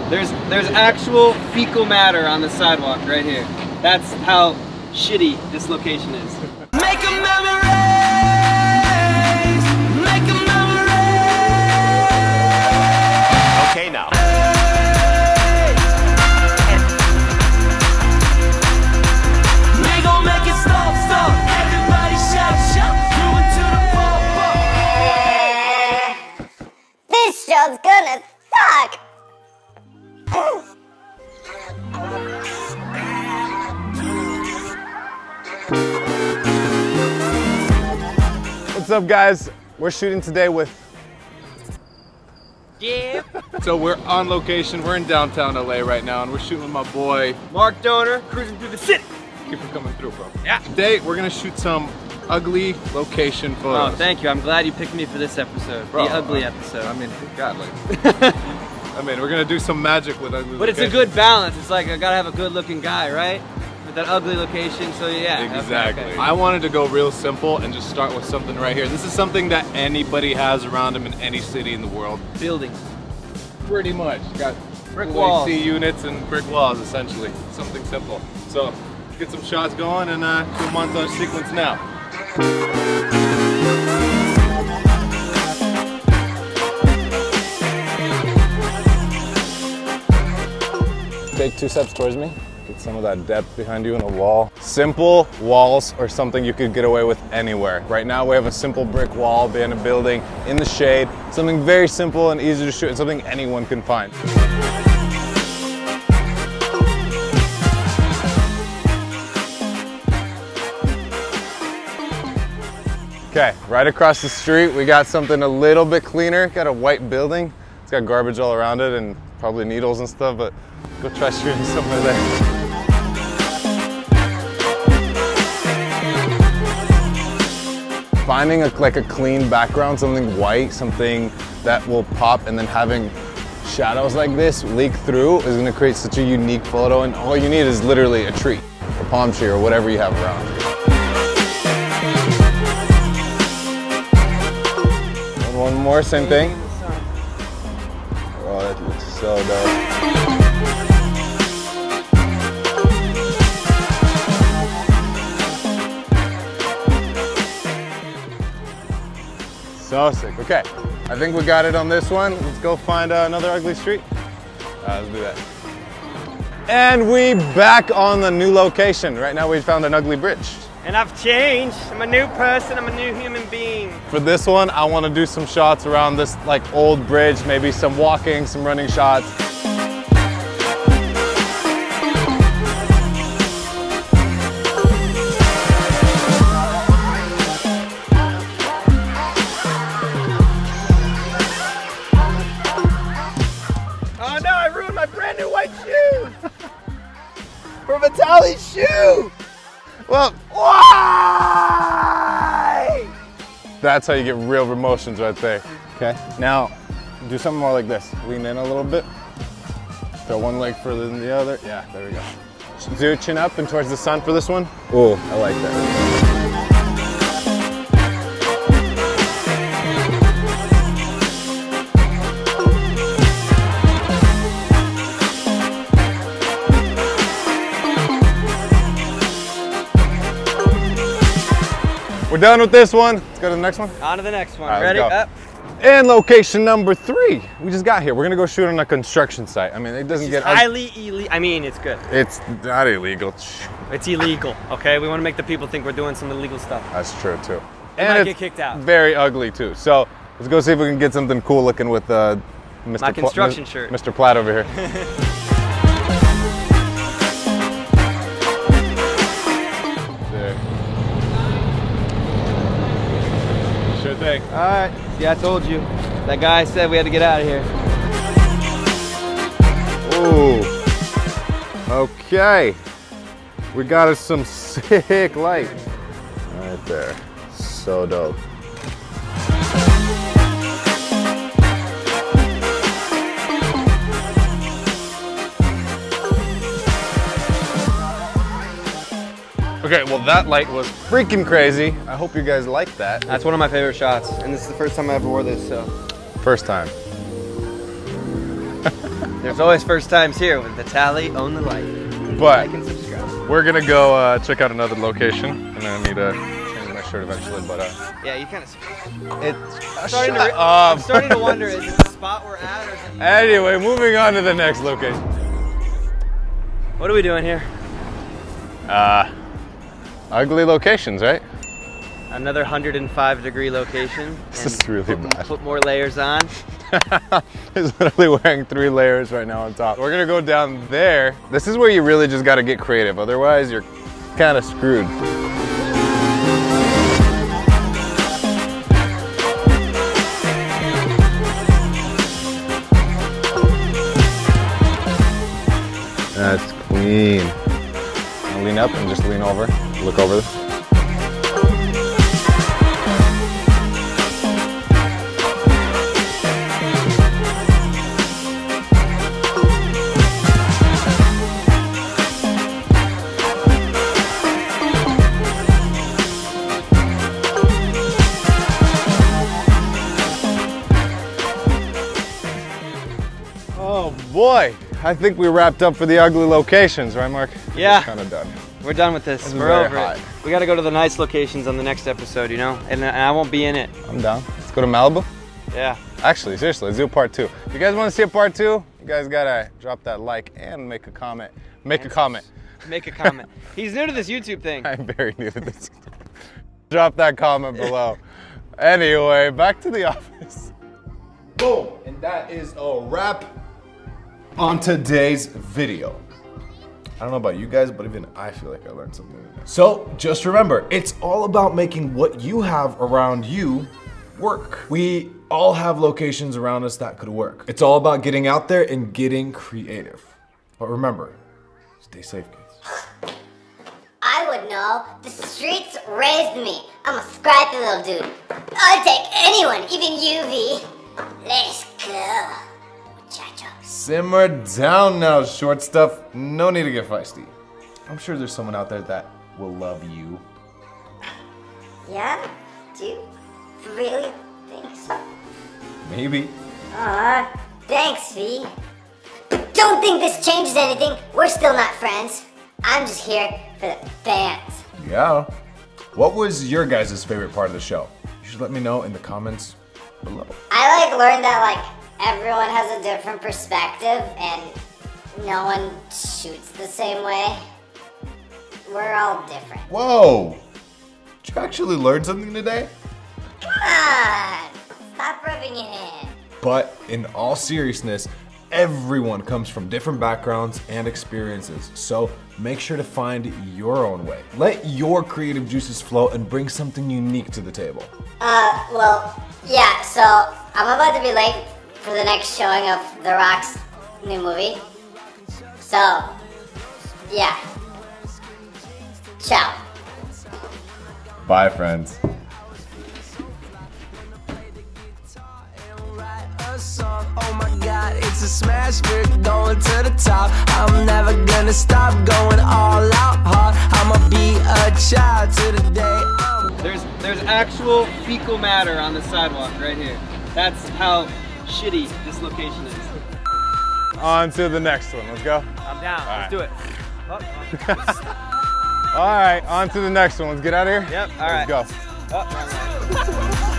There's actual fecal matter on the sidewalk right here. That's how shitty this location is. Make a memory. Make a memory. Okay, now. We gon' make it stop, stop. Everybody shout, shout. Moving to the pop, pop. This show's gonna suck. What's up, guys? We're shooting today with... Yeah. So we're on location. We're in downtown LA right now, and we're shooting with my boy Mark Dohner, cruising through the city. Thank you for coming through, bro. Yeah. Today, we're gonna shoot some ugly location photos. Oh, thank you. I'm glad you picked me for this episode. Bro, the ugly episode. I mean, God, like... I mean, we're gonna do some magic with ugly But location. it's a good balance. It's like, I gotta have a good looking guy, right? With that ugly location, so yeah. Exactly. Okay. I wanted to go real simple and just start with something right here. This is something that anybody has around them in any city in the world. Buildings. Pretty much. Got Brick walls. AC units and brick walls, essentially. Something simple. So, let's get some shots going and do a montage sequence now. Take 2 steps towards me. Get some of that depth behind you in the wall. Simple walls are something you could get away with anywhere. Right now we have a simple brick wall behind a building in the shade. Something very simple and easy to shoot and something anyone can find. Okay, right across the street we got something a little bit cleaner. Got a white building. It's got garbage all around it and probably needles and stuff, but go try shooting somewhere there. Finding a clean background, something white, something that will pop, and then having shadows like this leak through is gonna create such a unique photo, and all you need is literally a tree, a palm tree, or whatever you have around. And one more, same thing. Oh, that looks so dope. So sick. Okay, I think we got it on this one. Let's go find another ugly street. Let's do that. And we back on the new location. Right now we found an ugly bridge. And I've changed. I'm a new person. I'm a new human being. For this one, I want to do some shots around this like old bridge, maybe some walking, some running shots. Oh no, I ruined my brand new white shoes! For Vitaly's shoe! Well, Why? that's how you get real emotions right there. Okay, now do something more like this. Lean in a little bit. Throw one leg further than the other. Yeah, there we go. Do chin up and towards the sun for this one. Oh, I like that. We're done with this one. Let's go to the next one. On to the next one. All right, Ready? let's go. Up. And location number 3. We just got here. We're gonna go shoot on a construction site. I mean, it doesn't get Highly illegal. I mean, it's good. It's not illegal. It's illegal, okay? We want to make the people think we're doing some illegal stuff. That's true too. We And might it's get kicked out. very ugly too. So let's go see if we can get something cool looking with Mr. My construction shirt. Mr. Platt over here. There. Sure thing. All right. Yeah, I told you. That guy said we had to get out of here. Ooh. Okay. We got us some sick light. Right there. So dope. Okay, well that light was freaking crazy. I hope you guys like that. That's one of my favorite shots, and this is the first time I ever wore this, so. First time. There's always first times here with Vitaly Ownthelight. But Like and subscribe. we're gonna go check out another location, and then I need to change my shirt eventually. But Yeah, you kind of. I'm I'm starting to wonder, is it the spot we're at, or is it? Anyway, moving on to the next location. What are we doing here? Ugly locations, right? Another 105-degree location. This is really bad. Put more layers on. He's literally wearing 3 layers right now on top. We're gonna go down there. This is where you really just gotta get creative. Otherwise, you're kind of screwed. That's clean. Now lean up and just lean over. Look over this. Oh boy, I think we wrapped up for the ugly locations, right, Mark? Yeah. Kind of done. We're done with this. We're over it. We got to go to the nice locations on the next episode, you know? And I won't be in it. I'm down. Let's go to Malibu. Yeah. Actually, seriously, let's do a part 2. If you guys want to see a part 2, you guys gotta drop that like and make a comment. Make a comment. He's new to this YouTube thing. I'm very new to this. Drop that comment below. Anyway, back to the office. Boom, and that is a wrap on today's video. I don't know about you guys, but even I feel like I learned something today. So just remember, it's all about making what you have around you work. We all have locations around us that could work. It's all about getting out there and getting creative. But remember, stay safe, kids. I would know. The streets raised me. I'm a scrappy little dude. I'd take anyone, even you, V. Let's go, muchacho. Simmer down now, short stuff. No need to get feisty. I'm sure there's someone out there that will love you. Yeah? Do you really think so? Maybe. Aw, thanks, V. Don't think this changes anything. We're still not friends. I'm just here for the fans. Yeah. What was your guys' favorite part of the show? You should let me know in the comments below. I learned that everyone has a different perspective and no one shoots the same way. We're all different. Whoa! Did you actually learn something today? Come on! Stop rubbing it in. But in all seriousness, everyone comes from different backgrounds and experiences. So make sure to find your own way. Let your creative juices flow and bring something unique to the table. Well, yeah, so I'm about to be late for the next showing of The Rock's new movie. So, yeah. Ciao. Bye, friends. Oh my god, it's a smash, we're going to the top. I'm never gonna stop going all out hard. I'ma be a child to the day. There's actual fecal matter on the sidewalk right here. That's how shitty this location is. On to the next one. Let's go. I'm down. Let's do it. All right, on to the next one. Let's get out of here. Yep. All right. Let's go. Oh,